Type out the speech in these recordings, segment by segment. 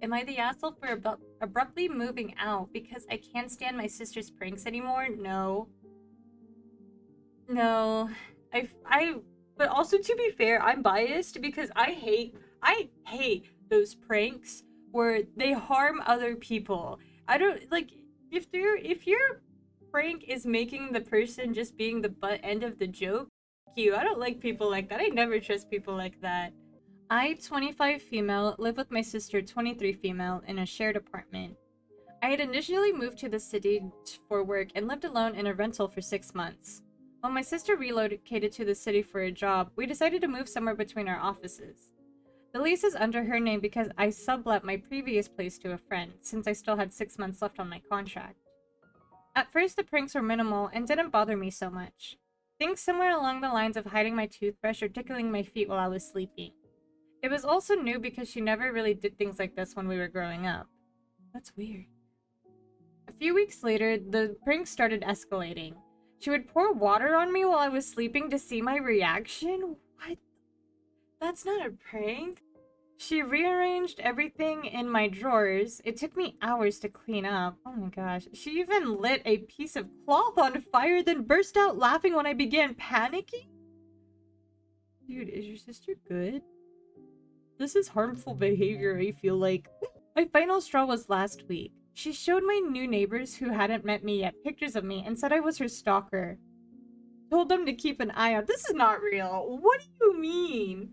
Am I the asshole for abruptly moving out because I can't stand my sister's pranks anymore? No. No. But also to be fair, I'm biased because I hate those pranks where they harm other people. I don't like if your prank is making the person just being the butt end of the joke. I don't like people like that. I never trust people like that. I, 25 female, live with my sister, 23 female, in a shared apartment. I had initially moved to the city for work and lived alone in a rental for 6 months. When my sister relocated to the city for a job, we decided to move somewhere between our offices. The lease is under her name because I sublet my previous place to a friend, since I still had 6 months left on my contract. At first, the pranks were minimal and didn't bother me so much. Things somewhere along the lines of hiding my toothbrush or tickling my feet while I was sleeping. It was also new because she never really did things like this when we were growing up. That's weird. A few weeks later, the pranks started escalating. She would pour water on me while I was sleeping to see my reaction? What? That's not a prank. She rearranged everything in my drawers. It took me hours to clean up. Oh my gosh. She even lit a piece of cloth on fire, then burst out laughing when I began panicking? Dude, is your sister good? This is harmful behavior, I feel like. My final straw was last week. She showed my new neighbors who hadn't met me yet pictures of me and said I was her stalker. Told them to keep an eye out. This is not real. What do you mean?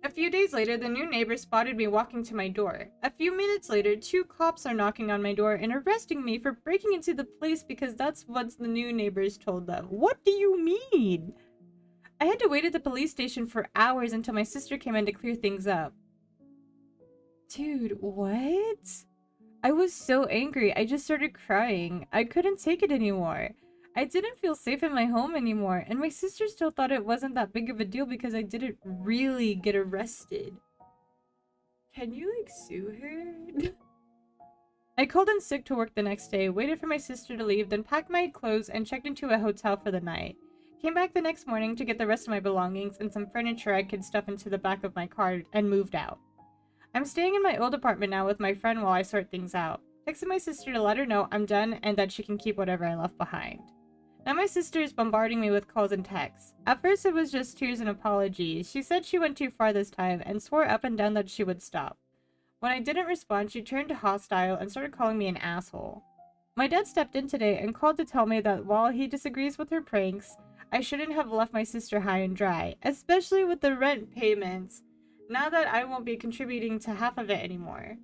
A few days later, the new neighbor spotted me walking to my door. A few minutes later, 2 cops are knocking on my door and arresting me for breaking into the place because that's what the new neighbors told them. What do you mean? I had to wait at the police station for hours until my sister came in to clear things up. Dude, what? I was so angry, I just started crying. I couldn't take it anymore. I didn't feel safe in my home anymore, and my sister still thought it wasn't that big of a deal because I didn't really get arrested. Can you, like, sue her? I called in sick to work the next day, waited for my sister to leave, then packed my clothes and checked into a hotel for the night. Came back the next morning to get the rest of my belongings and some furniture I could stuff into the back of my car and moved out. I'm staying in my old apartment now with my friend while I sort things out. Texted my sister to let her know I'm done and that she can keep whatever I left behind. Now my sister is bombarding me with calls and texts. At first it was just tears and apologies. She said she went too far this time and swore up and down that she would stop. When I didn't respond, she turned hostile and started calling me an asshole. My dad stepped in today and called to tell me that while he disagrees with her pranks, I shouldn't have left my sister high and dry, especially with the rent payments, now that I won't be contributing to half of it anymore.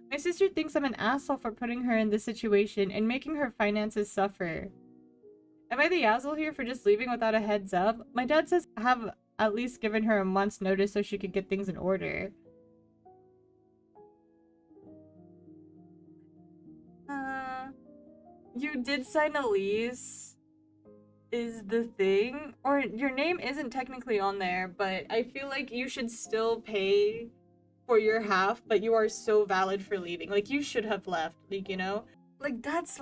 My sister thinks I'm an asshole for putting her in this situation and making her finances suffer. Am I the asshole here for just leaving without a heads up? My dad says I have at least given her a month's notice so she could get things in order. You did sign a lease, is the thing. Or your name isn't technically on there, but I feel like you should still pay for your half, but you are so valid for leaving. Like, you should have left, like, you know? Like, that's...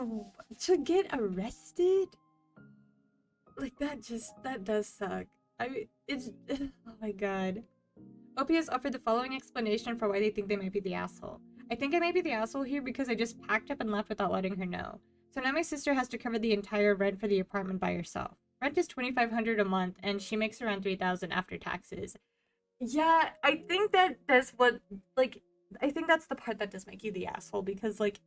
to get arrested? Like, that does suck. It's... oh my god. OPS offered the following explanation for why they think they might be the asshole. I think I might be the asshole here because I just packed up and left without letting her know. So now my sister has to cover the entire rent for the apartment by herself. Rent is $2,500 a month, and she makes around $3,000 after taxes. Yeah, I think that's what, like, I think that's the part that does make you the asshole, because, like,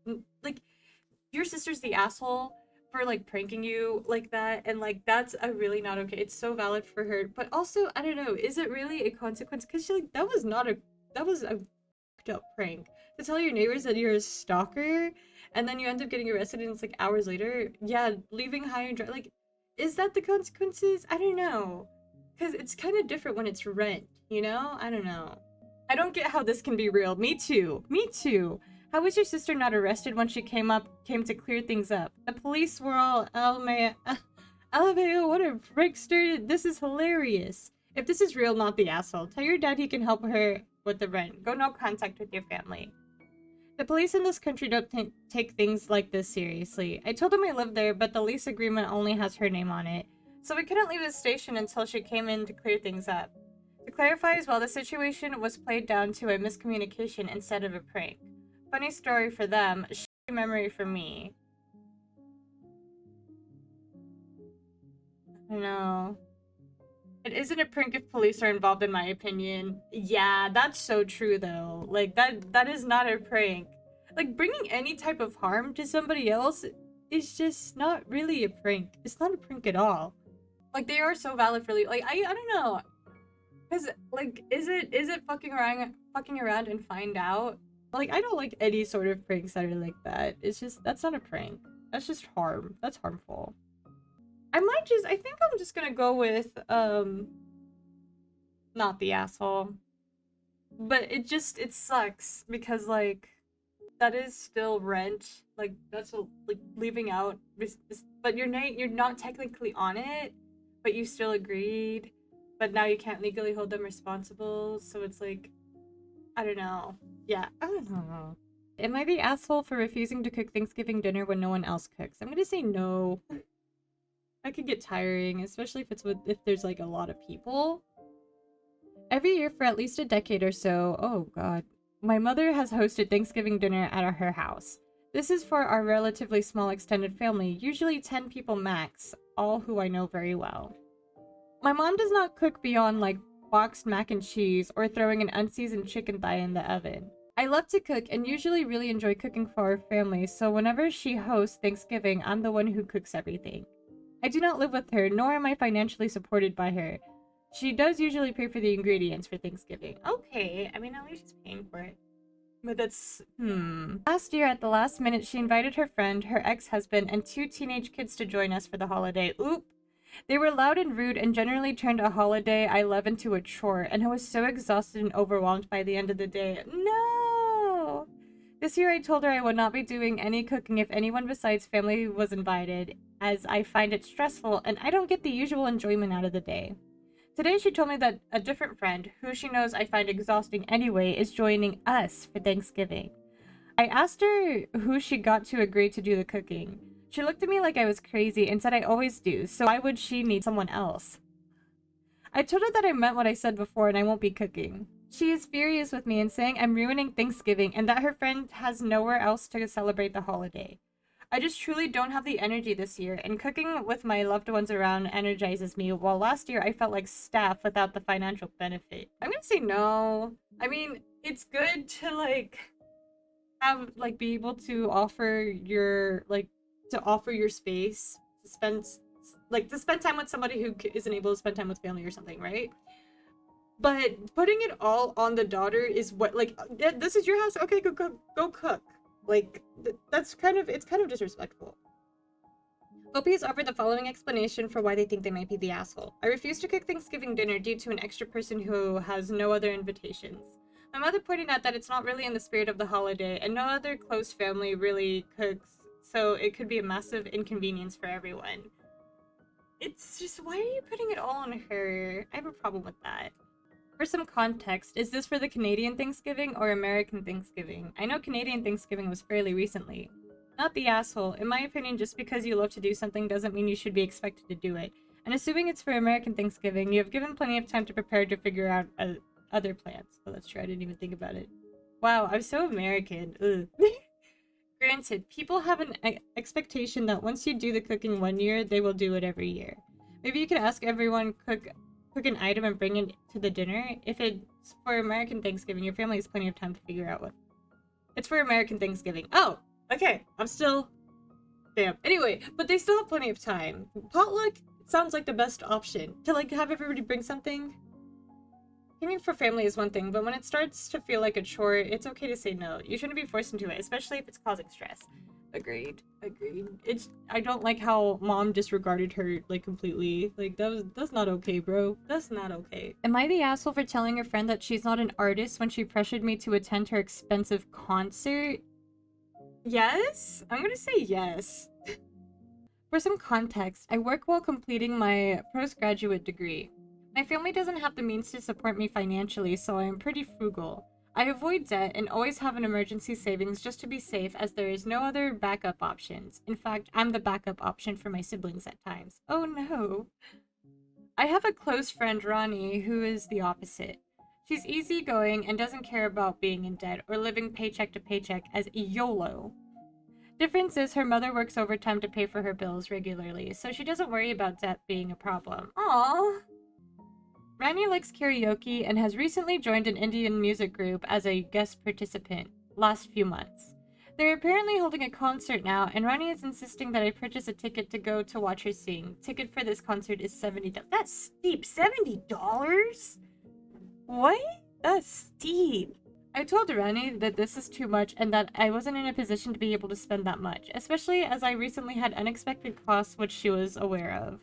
your sister's the asshole for, like, pranking you like that, and, like, that's a really not okay. It's so valid for her, but also, I don't know, is it really a consequence? Because, like, that was a fucked up prank. To tell your neighbors that you're a stalker, and then you end up getting arrested and it's like hours later. Yeah, leaving high and dry. Like, is that the consequences? I don't know. Because it's kind of different when it's rent, you know? I don't know. I don't get how this can be real. Me too. Me too. How was your sister not arrested when she came to clear things up? The police were all, LMAO, what a prankster. This is hilarious. If this is real, not the asshole. Tell your dad he can help her with the rent. Go no contact with your family. The police in this country don't take things like this seriously. I told them I lived there, but the lease agreement only has her name on it. So we couldn't leave the station until she came in to clear things up. To clarify as well, the situation was played down to a miscommunication instead of a prank. Funny story for them, shitty memory for me. I know. It isn't a prank if police are involved, in my opinion. Yeah, that's so true, though. Like, that is not a prank. Like, bringing any type of harm to somebody else is just not really a prank. It's not a prank at all. Like, they are so valid for like, I don't know. Cause like, is it fucking around and find out? Like, I don't like any sort of pranks that are like that. It's just, that's not a prank. That's just harm. That's harmful. I think I'm just gonna go with, not the asshole. But it sucks because, like, that is still rent. Like, that's like, leaving out, but you're not technically on it, but you still agreed. But now you can't legally hold them responsible, so it's like, I don't know. Yeah, I don't know. Am I the asshole for refusing to cook Thanksgiving dinner when no one else cooks? I'm gonna say no. That could get tiring, especially if there's like a lot of people. Every year for at least a decade or so, oh god, my mother has hosted Thanksgiving dinner at her house. This is for our relatively small extended family, usually 10 people max, all who I know very well. My mom does not cook beyond like boxed mac and cheese or throwing an unseasoned chicken thigh in the oven. I love to cook and usually really enjoy cooking for our family, so whenever she hosts Thanksgiving, I'm the one who cooks everything. I do not live with her, nor am I financially supported by her. She does usually pay for the ingredients for Thanksgiving. Okay, I mean, at least she's paying for it. But that's, Last year, at the last minute, she invited her friend, her ex-husband, and 2 teenage kids to join us for the holiday. Oop! They were loud and rude and generally turned a holiday I love into a chore, and I was so exhausted and overwhelmed by the end of the day. No! This year I told her I would not be doing any cooking if anyone besides family was invited, as I find it stressful and I don't get the usual enjoyment out of the day. Today she told me that a different friend, who she knows I find exhausting anyway, is joining us for Thanksgiving. I asked her who she got to agree to do the cooking. She looked at me like I was crazy and said I always do, so why would she need someone else? I told her that I meant what I said before and I won't be cooking. She is furious with me and saying I'm ruining Thanksgiving and that her friend has nowhere else to celebrate the holiday. I just truly don't have the energy this year, and cooking with my loved ones around energizes me, while last year I felt like staff without the financial benefit. I'm gonna say no. I mean, it's good to, like, have, like, be able to offer your, like, to offer your space, to spend time with somebody who isn't able to spend time with family or something, right? But putting it all on the daughter is what, like, this is your house, okay, go cook. Like, it's kind of disrespectful. Lopez offered the following explanation for why they think they might be the asshole. I refuse to cook Thanksgiving dinner due to an extra person who has no other invitations. My mother pointed out that it's not really in the spirit of the holiday, and no other close family really cooks, so it could be a massive inconvenience for everyone. It's just, why are you putting it all on her? I have a problem with that. For some context, is this for the Canadian Thanksgiving or American Thanksgiving? I know Canadian Thanksgiving was fairly recently. Not the asshole. In my opinion, just because you love to do something doesn't mean you should be expected to do it. And assuming it's for American Thanksgiving, you have given plenty of time to prepare to figure out other plans. Oh, that's true. I didn't even think about it. Wow, I'm so American. Ugh. Granted, people have an expectation that once you do the cooking one year, they will do it every year. Maybe you could ask everyone cook an item and bring it to the dinner. If it's for American Thanksgiving, your family has plenty of time to figure out what. It's for American Thanksgiving. Oh, okay. I'm still... Damn. Anyway, but they still have plenty of time. Potluck sounds like the best option. To, like, have everybody bring something. Cooking for family is one thing, but when it starts to feel like a chore, it's okay to say no. You shouldn't be forced into it, especially if it's causing stress. Agreed. I don't like how mom disregarded her, like, completely. Like, that's not okay, bro. That's not okay. Am I the asshole for telling her friend that she's not an artist when she pressured me to attend her expensive concert? Yes? I'm gonna say yes. For some context, I work while completing my postgraduate degree. My family doesn't have the means to support me financially, so I am pretty frugal. I avoid debt and always have an emergency savings just to be safe, as there is no other backup options. In fact, I'm the backup option for my siblings at times. Oh no. I have a close friend, Ronnie, who is the opposite. She's easygoing and doesn't care about being in debt or living paycheck to paycheck as YOLO. Difference is her mother works overtime to pay for her bills regularly, so she doesn't worry about debt being a problem. Aww. Rani likes karaoke and has recently joined an Indian music group as a guest participant last few months. They're apparently holding a concert now, and Rani is insisting that I purchase a ticket to go to watch her sing. Ticket for this concert is $70. That's steep. $70? What? That's steep. I told Rani that this is too much and that I wasn't in a position to be able to spend that much, especially as I recently had unexpected costs which she was aware of.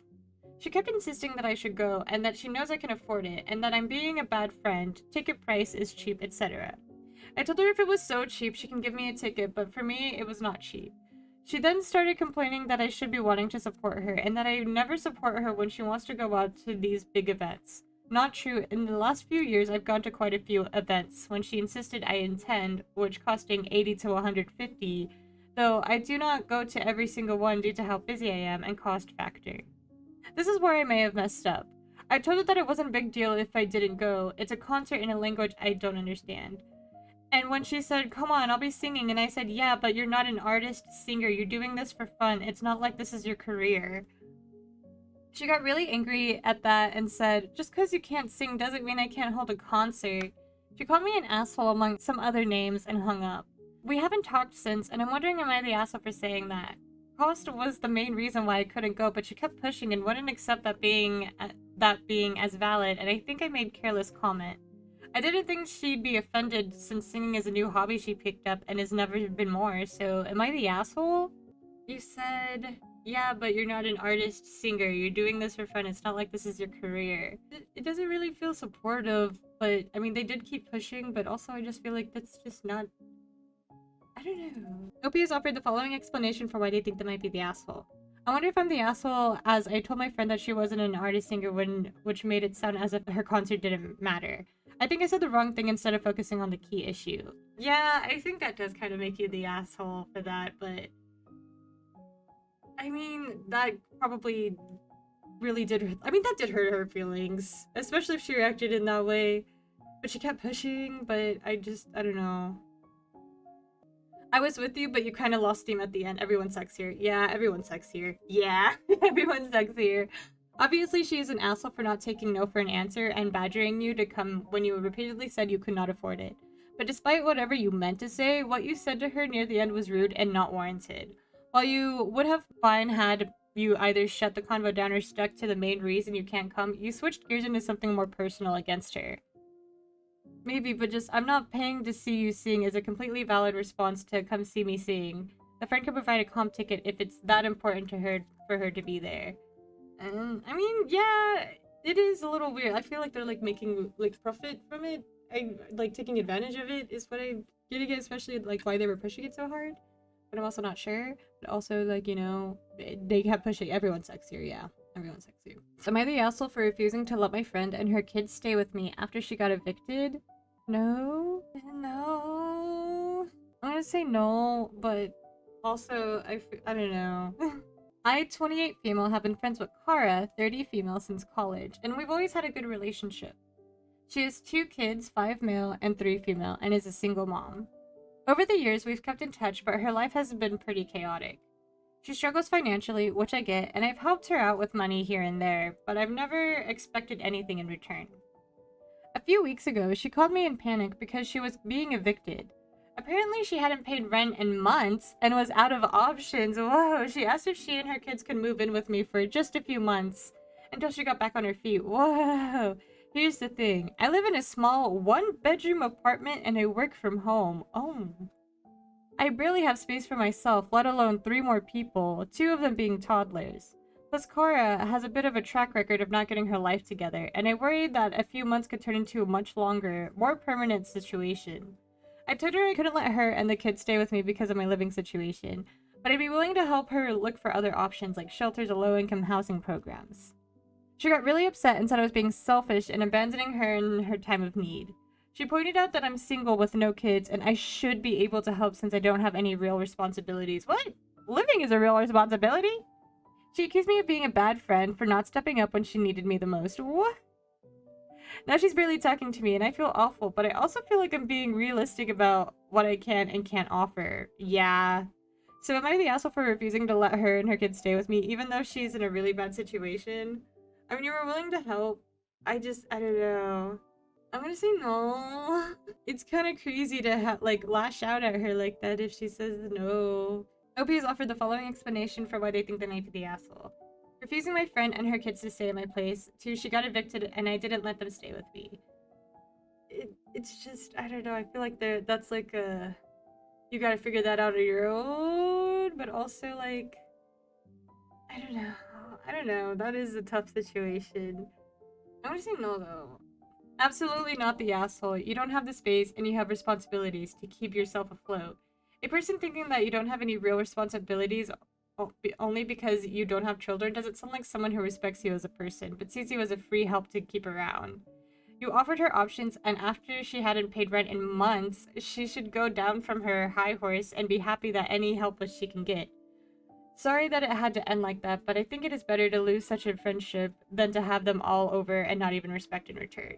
She kept insisting that I should go and that she knows I can afford it and that I'm being a bad friend, ticket price is cheap, etc. I told her if it was so cheap she can give me a ticket, but for me it was not cheap. She then started complaining that I should be wanting to support her and that I never support her when she wants to go out to these big events. Not true. In the last few years, I've gone to quite a few events when she insisted I attend, which costing $80 to $150, though I do not go to every single one due to how busy I am and cost factor. This is where I may have messed up. I told her that it wasn't a big deal if I didn't go. It's a concert in a language I don't understand. And when she said, come on, I'll be singing, and I said, yeah, but you're not an artist, singer, you're doing this for fun. It's not like this is your career. She got really angry at that and said, just because you can't sing doesn't mean I can't hold a concert. She called me an asshole among some other names and hung up. We haven't talked since, and I'm wondering am I the asshole for saying that. Cost was the main reason why I couldn't go, but she kept pushing and wouldn't accept that being as valid, and I think I made careless comment. I didn't think she'd be offended since singing is a new hobby she picked up and has never been more, so am I the asshole? You said, yeah, but you're not an artist, singer, you're doing this for fun, it's not like this is your career. It doesn't really feel supportive, but I mean they did keep pushing, but also I just feel like that's just not... I don't know. OP has offered the following explanation for why they think they might be the asshole. I wonder if I'm the asshole as I told my friend that she wasn't an artist singer which made it sound as if her concert didn't matter. I think I said the wrong thing instead of focusing on the key issue. Yeah, I think that does kind of make you the asshole for that, but... I mean, that probably really did hurt. I mean, that did hurt her feelings, especially if she reacted in that way. But she kept pushing, but I don't know. I was with you, but you kind of lost steam at the end. Everyone sucks here. Yeah, everyone sucks here. Yeah, everyone sucks here. Obviously, she is an asshole for not taking no for an answer and badgering you to come when you repeatedly said you could not afford it. But despite whatever you meant to say, what you said to her near the end was rude and not warranted. While you would have fine had you either shut the convo down or stuck to the main reason you can't come, you switched gears into something more personal against her. Maybe, but just, I'm not paying to see you sing is a completely valid response to come see me sing. A friend can provide a comp ticket if it's that important to her for her to be there. And, I mean, yeah, it is a little weird. I feel like they're, like, making, like, profit from it. Like, taking advantage of it is what I'm getting at, especially, like, why they were pushing it so hard. But I'm also not sure. But also, like, you know, they kept pushing. Everyone sucks here, yeah. Everyone sucks here. So am I the asshole for refusing to let my friend and her kids stay with me after she got evicted? No. No. I'm gonna say no, but also, I don't know. I, 28 female, have been friends with Kara, 30 female, since college, and we've always had a good relationship. She has 2 kids, 5 male and 3 female, and is a single mom. Over the years, we've kept in touch, but her life has been pretty chaotic. She struggles financially, which I get, and I've helped her out with money here and there, but I've never expected anything in return. A few weeks ago, she called me in panic because she was being evicted. Apparently, she hadn't paid rent in months and was out of options. Whoa, she asked if she and her kids could move in with me for just a few months until she got back on her feet. Whoa. Here's the thing. I live in a small 1-bedroom apartment and I work from home. Oh. I barely have space for myself, let alone 3 more people, 2 of them being toddlers. Plus, Cora has a bit of a track record of not getting her life together, and I worried that a few months could turn into a much longer, more permanent situation. I told her I couldn't let her and the kids stay with me because of my living situation, but I'd be willing to help her look for other options like shelters or low-income housing programs. She got really upset and said I was being selfish and abandoning her in her time of need. She pointed out that I'm single with no kids and I should be able to help since I don't have any real responsibilities. What? Living is a real responsibility? She accused me of being a bad friend for not stepping up when she needed me the most. What? Now she's barely talking to me, and I feel awful, but I also feel like I'm being realistic about what I can and can't offer. Yeah. So am I the asshole for refusing to let her and her kids stay with me, even though she's in a really bad situation? I mean, you were willing to help. I don't know. I'm gonna say no. It's kind of crazy to like lash out at her like that if she says no. OP has offered the following explanation for why they think they might be the asshole. Refusing my friend and her kids to stay at my place. 2, she got evicted and I didn't let them stay with me. It's just, I don't know, I feel like that's like a... You gotta figure that out on your own, but also like... I don't know, that is a tough situation. I'm gonna say no though. Absolutely not the asshole. You don't have the space and you have responsibilities to keep yourself afloat. A person thinking that you don't have any real responsibilities only because you don't have children doesn't sound like someone who respects you as a person, but sees you as a free help to keep around. You offered her options, and after she hadn't paid rent in months, she should go down from her high horse and be happy that any help she can get. Sorry that it had to end like that, but I think it is better to lose such a friendship than to have them all over and not even respect in return.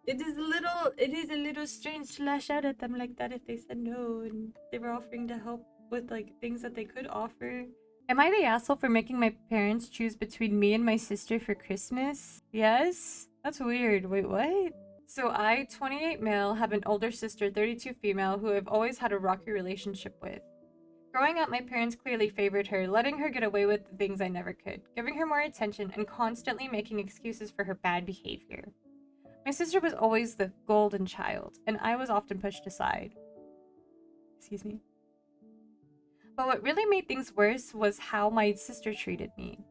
It is a little strange to lash out at them like that if they said no and they were offering to help with like things that they could offer. Am I the asshole for making my parents choose between me and my sister for Christmas? Yes? That's weird. Wait, what? So I, 28 male, have an older sister, 32 female, who I've always had a rocky relationship with. Growing up, my parents clearly favored her, letting her get away with the things I never could, giving her more attention and constantly making excuses for her bad behavior. My sister was always the golden child, and I was often pushed aside. Excuse me. But what really made things worse was how my sister treated me.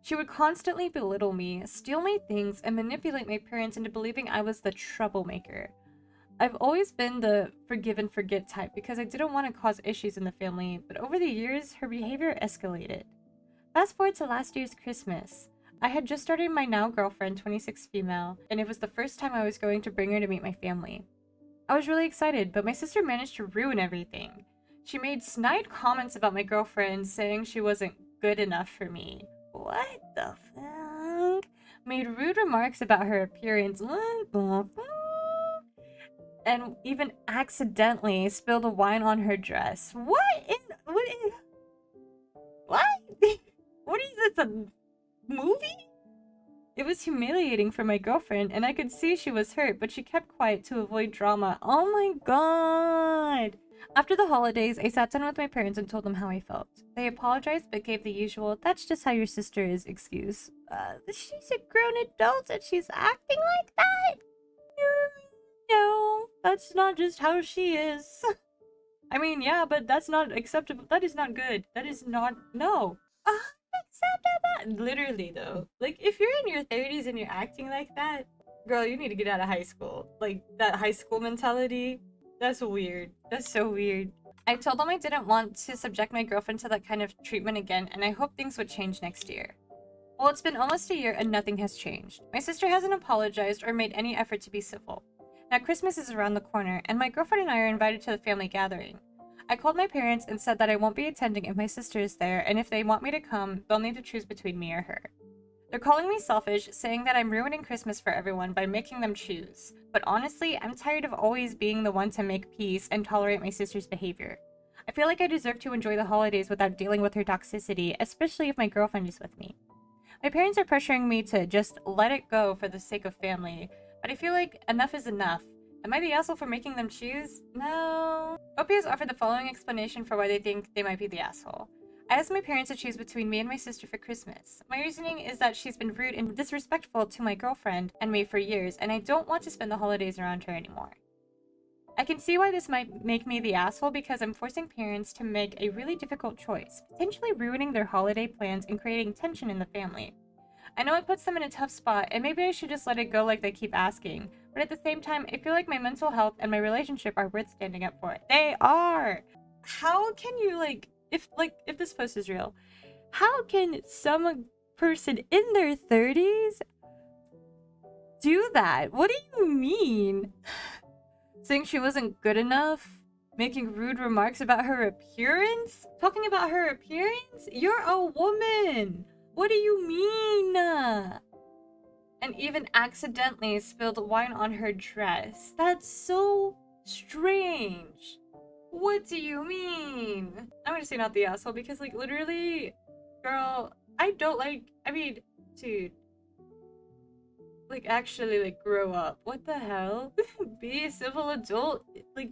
She would constantly belittle me, steal my things, and manipulate my parents into believing I was the troublemaker. I've always been the forgive and forget type because I didn't want to cause issues in the family, but over the years, her behavior escalated. Fast forward to last year's Christmas. I had just started my now girlfriend, 26 female, and it was the first time I was going to bring her to meet my family. I was really excited, but my sister managed to ruin everything. She made snide comments about my girlfriend, saying she wasn't good enough for me. What the fuck? Made rude remarks about her appearance. What the fuck? And even accidentally spilled wine on her dress. What? What is this, a movie? It was humiliating for my girlfriend, and I could see she was hurt, but she kept quiet to avoid drama. Oh my god! After the holidays, I sat down with my parents and told them how I felt. They apologized, but gave the usual, "That's just how your sister is" excuse. She's a grown adult and she's acting like that? No, that's not just how she is. I mean, yeah, but that's not acceptable. That is not good. That is not... No. Acceptable. Literally, though. Like, if you're in your 30s and you're acting like that, girl, you need to get out of high school. Like, that high school mentality, that's weird. That's so weird. I told them I didn't want to subject my girlfriend to that kind of treatment again, and I hope things would change next year. Well, it's been almost a year and nothing has changed. My sister hasn't apologized or made any effort to be civil. Now Christmas is around the corner, and my girlfriend and I are invited to the family gathering. I called my parents and said that I won't be attending if my sister is there, and if they want me to come, they'll need to choose between me or her. They're calling me selfish, saying that I'm ruining Christmas for everyone by making them choose. But honestly, I'm tired of always being the one to make peace and tolerate my sister's behavior. I feel like I deserve to enjoy the holidays without dealing with her toxicity, especially if my girlfriend is with me. My parents are pressuring me to just let it go for the sake of family, but I feel like enough is enough. Am I the asshole for making them choose? No. OP has offered the following explanation for why they think they might be the asshole. I asked my parents to choose between me and my sister for Christmas. My reasoning is that she's been rude and disrespectful to my girlfriend and me for years, and I don't want to spend the holidays around her anymore. I can see why this might make me the asshole because I'm forcing parents to make a really difficult choice, potentially ruining their holiday plans and creating tension in the family. I know it puts them in a tough spot, and maybe I should just let it go like they keep asking, but at the same time, I feel like my mental health and my relationship are worth standing up for. They are! How can you, if this post is real, how can some person in their 30s do that? What do you mean? Saying she wasn't good enough? Making rude remarks about her appearance? Talking about her appearance? You're a woman! What do you mean? And and even accidentally spilled wine on her dress. That's so strange. What do you mean? I'm gonna say not the asshole because, like, literally, girl, I don't like. I mean, dude, like, actually, like, grow up. What the hell? Be a civil adult. Like,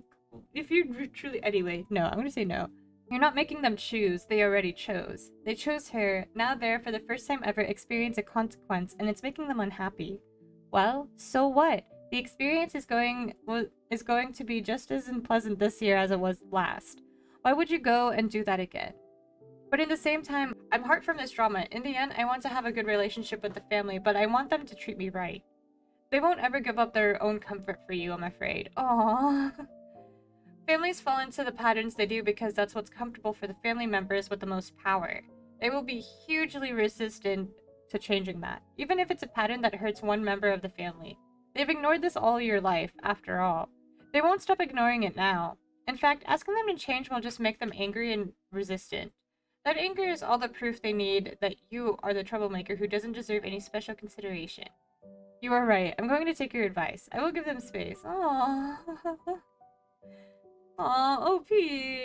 if you truly. Anyway, no, I'm gonna say no. You're not making them choose, they already chose. They chose her, now they're for the first time ever experience a consequence, and it's making them unhappy. Well, so what? The experience is going to be just as unpleasant this year as it was last. Why would you go and do that again? But in the same time, I'm hurt from this drama. In the end, I want to have a good relationship with the family, but I want them to treat me right. They won't ever give up their own comfort for you, I'm afraid. Aww. Families fall into the patterns they do because that's what's comfortable for the family members with the most power. They will be hugely resistant to changing that, even if it's a pattern that hurts one member of the family. They've ignored this all your life, after all. They won't stop ignoring it now. In fact, asking them to change will just make them angry and resistant. That anger is all the proof they need that you are the troublemaker who doesn't deserve any special consideration. You are right. I'm going to take your advice. I will give them space. Aww. Aww, OP.